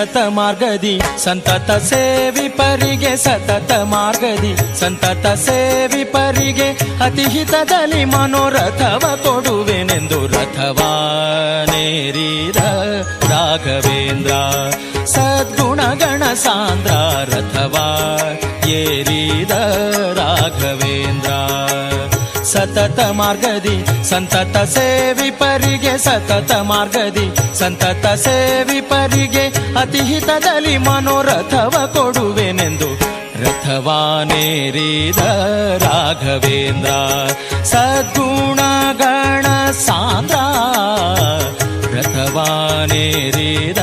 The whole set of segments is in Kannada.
ಸತತ ಮಾರ್ಗದಿ ಸಂತತ ಸೇವಿಪರಿಗೆ ಸತತ ಮಾರ್ಗದಿ ಸಂತತ ಸೇವಿಪರಿಗೆ ಅತಿಹಿತದಲ್ಲಿ ಮನೋರಥವ ಕೊಡುವೆನೆಂದು ರಥವಾನೇರಿದ ರಾಘವೇಂದ್ರ ಸದ್ಗುಣಗಣ ಸಾಂದ್ರ ರಥವಾ ಏರಿದ ರಾಘವೇಂದ್ರ ಸತತ ಮಾರ್ಗದಿ ಸಂತತ ಸೇವಿಪರಿಗೆ ಸತತ ಮಾರ್ಗದಿ ಸಂತತ ಸೇವಿಪರಿಗೆ ಅತಿಹಿತದಲ್ಲಿ ಮನೋರಥವ ಕೊಡುವೆನೆಂದು ರಥವಾನೇರಿದ ರಾಘವೇಂದ್ರ ಸದ್ಗುಣಗಣ ಸಾಂದ್ರ ರಥವಾನೇರಿದ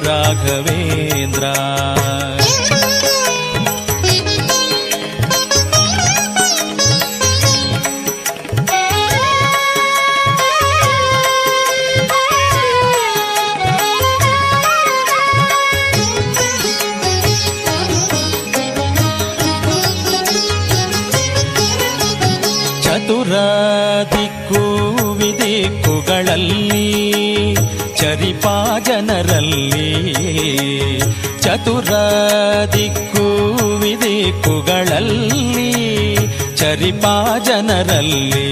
ರಾಘವೇಂದ್ರ. ಚತುರ ದಿಕ್ಕು ವಿದಿಕ್ಕುಗಳಲ್ಲಿ ಚರಿಪಾ ಜನರಲ್ಲಿ ಚತುರ ದಿಕ್ಕು ವಿದಿಕ್ಕುಗಳಲ್ಲಿ ಚರಿಪಾ ಜನರಲ್ಲಿ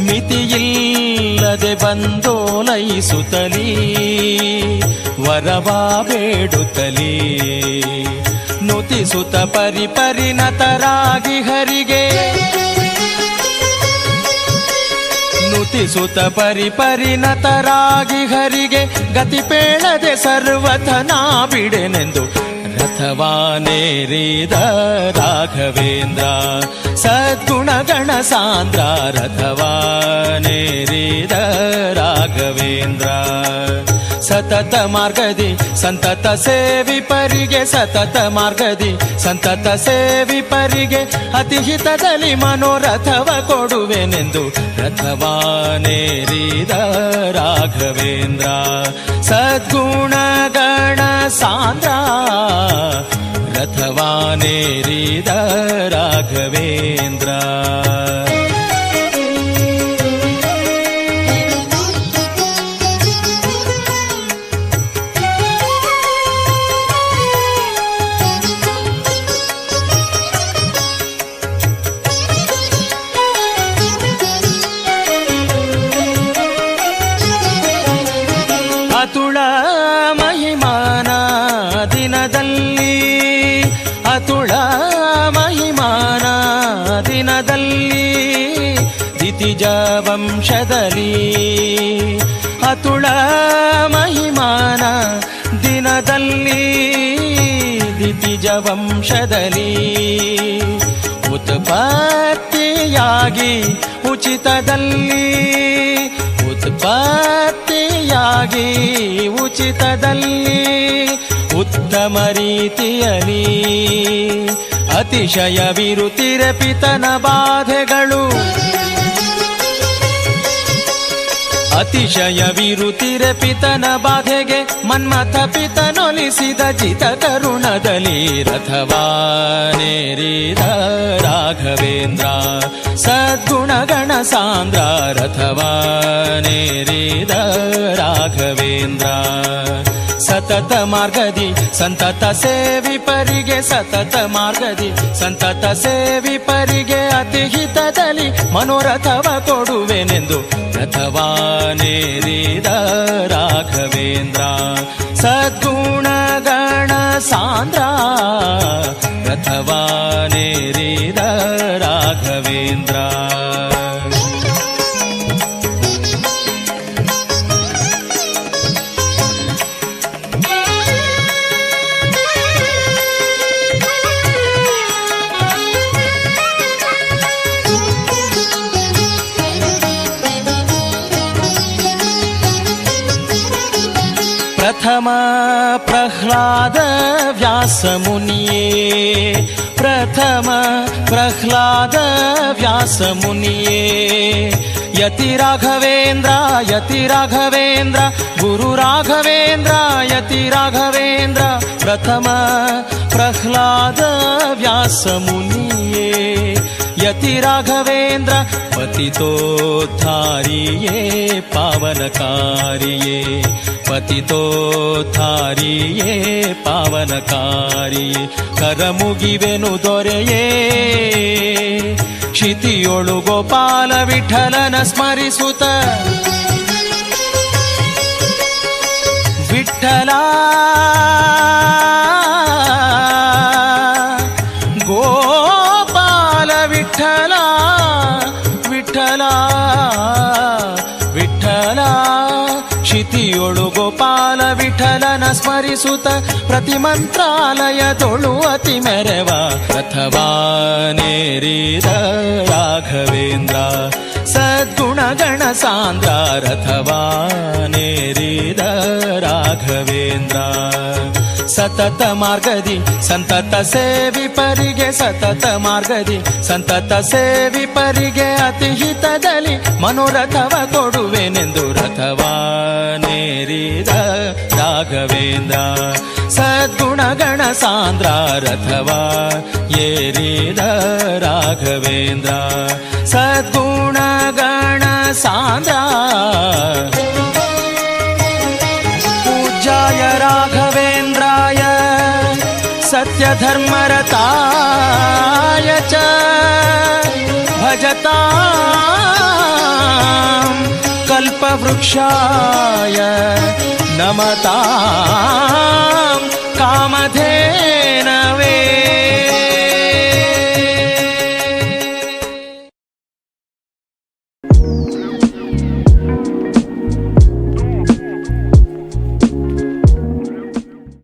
ಮಿತಿಯಿಲ್ಲದೆ ಬಂದೋಲೈಸುತ್ತಲೀ ವರವಾ ಬೇಡುತ್ತಲೀ ನುತಿಸುತ್ತ ಪರಿಪರಿಣತರಾಗಿ ಹರಿಗೆ ನುತಿಸುತ್ತ ಪರಿಪರಿಣತರಾಗಿ ಹರಿಗೆ ಗತಿ ಪೇಳದೆ ಸರ್ವಥನಾ ಬಿಡೆನೆಂದು ರಥವಾನೇರಿದ ರಾಘವೇಂದ್ರ ಸದ್ಗುಣಗಣ ಸಾಂದ್ರ ರಥವಾನೇರಿದ ರಾಘವೇಂದ್ರ ಸತತ ಮಾರ್ಗದಿ ಸಂತತ ಸೇವಿಪರಿಗೆ ಸತತ ಮಾರ್ಗದಿ ಸಂತತ ಸೇವಿಪರಿಗೆ ಅತಿಹಿತದಲ್ಲಿ ಮನೋರಥವ ಕೊಡುವೆನೆಂದು ರಥವಾನೇರಿದ ರಾಘವೇಂದ್ರ ಸದ್ಗುಣಗಣ ಸಾಂದ್ರ ರಥವಾನೇರಿದ ರಾಘವೇಂದ್ರ. ಅತುಳ ಮಹಿಮಾನ ದಿನದಲ್ಲಿ ಅತುಳ ಮಹಿಮಾನ ದಿನದಲ್ಲಿ ದಿತಿಜ ವಂಶದಲ್ಲಿ ಅತುಳ ಮಹಿಮಾನ ದಿನದಲ್ಲಿ ದಿತಿಜ ವಂಶದಲ್ಲಿ ಉತ್ಪತ್ತಿಯಾಗಿ ಉಚಿತದಲ್ಲಿ ಉತ್ಪತ್ತಿಯಾಗಿ ಉಚಿತದಲ್ಲಿ ಉತ್ತಮ ರೀತಿಯಲ್ಲಿ ಅತಿಶಯವಿರುತ್ತಿರೆ ಪಿತನ ಬಾಧೆಗಳು ಅತಿಶಯವಿರುತ್ತಿರೆ ಪಿತನ ಬಾಧೆಗೆ ಮನ್ಮಥ ಪಿತನೊಲಿಸಿದ ಜಿತ ಕರುಣದಲ್ಲಿ ರಥವಾನೇರಿದ ರಾಘವೇಂದ್ರ ಸದ್ಗುಣಗಣ ಸಾಂದ್ರ ರಥವಾನೇರಿದ ರಾಘವೇಂದ್ರ ಸತತ ಮಾರ್ಗದಿ ಸಂತತ ಸೇವಿಪರಿಗೆ ಸತತ ಮಾರ್ಗದಿ ಸಂತತ ಸೇವಿಪರಿಗೆ ಅತಿಹಿತದಲ್ಲಿ ಮನೋರಥವ ಕೊಡುವೆನೆಂದು ರಥವಾನೇರಿದ ರಾಘವೇಂದ್ರ ಸದ್ಗುಣಗಣ ಸಾಂದ್ರ ರಥವಾನೇರಿದ ರಾಘವೇಂದ್ರ. ಪ್ರಥಮ ಪ್ರಹ್ಲಾದ ವ್ಯಾಸ ಮುನಿಯೇ ಪ್ರಥಮ ಪ್ರಹ್ಲಾದ ವ್ಯಾಸ ಮುನಿಯೇ ಯತಿ ರಾಘವೇಂದ್ರ ಗುರು ರಾಘವೇಂದ್ರ ಯತಿ ರಾಘವೇಂದ್ರ ಪ್ರಥಮ ಪ್ರಹ್ಲಾದ ವ್ಯಾಸ ಮುನಿಯೇ ಯತಿ यति राघवेन्द्र पतितोद्धारिये पावनकारिये पतितोद्धारिये पावनकारिये करमुगिवेनु दोರೆಯೇ क्षितियोळु गोपाल विठ्ठलन स्मरिसुत विठ्ठला गोपाल विठ्ठला विठ्ठला विठ्ठला क्षितियोळु गोपाल विठ्ठलन स्मरिसुत प्रतिमंत्रालयदೊಳು ಅತಿ ಮೆರವ ರಥವಾನೇರಿದ ರಾಘವೇಂದ್ರ ಸದ್ಗುಣಗಣ ಸಾಂದ್ರ ರಥವಾನೇರಿದ ರಾಘವೇಂದ್ರ ಸತತ ಮಾರ್ಗದಿ ಸಂತತ ಸೇವಿಪರಿಗೆ ಸತತ ಮಾರ್ಗದಿ ಸಂತತ ಸೇವಿಪರಿಗೆ ಅತಿ ಹಿತದಲ್ಲಿ ಮನೋರಥವ ಕೊಡುವೆನೆಂದು ರಥವಾನೇರಿದ ರಾಘವೇಂದ್ರ ಸದ್ಗುಣಗಣ ಸಾಂದ್ರ ರಥವ ಏರಿದ ರಾಘವೇಂದ್ರ ಸದ್ಗುಣಗಣ ಸಾಂದ್ರ पूज्याय राघवेन्द्राय सत्यधर्मरताय च भजतां कल्पवृक्षाय नमतां कामधेनवे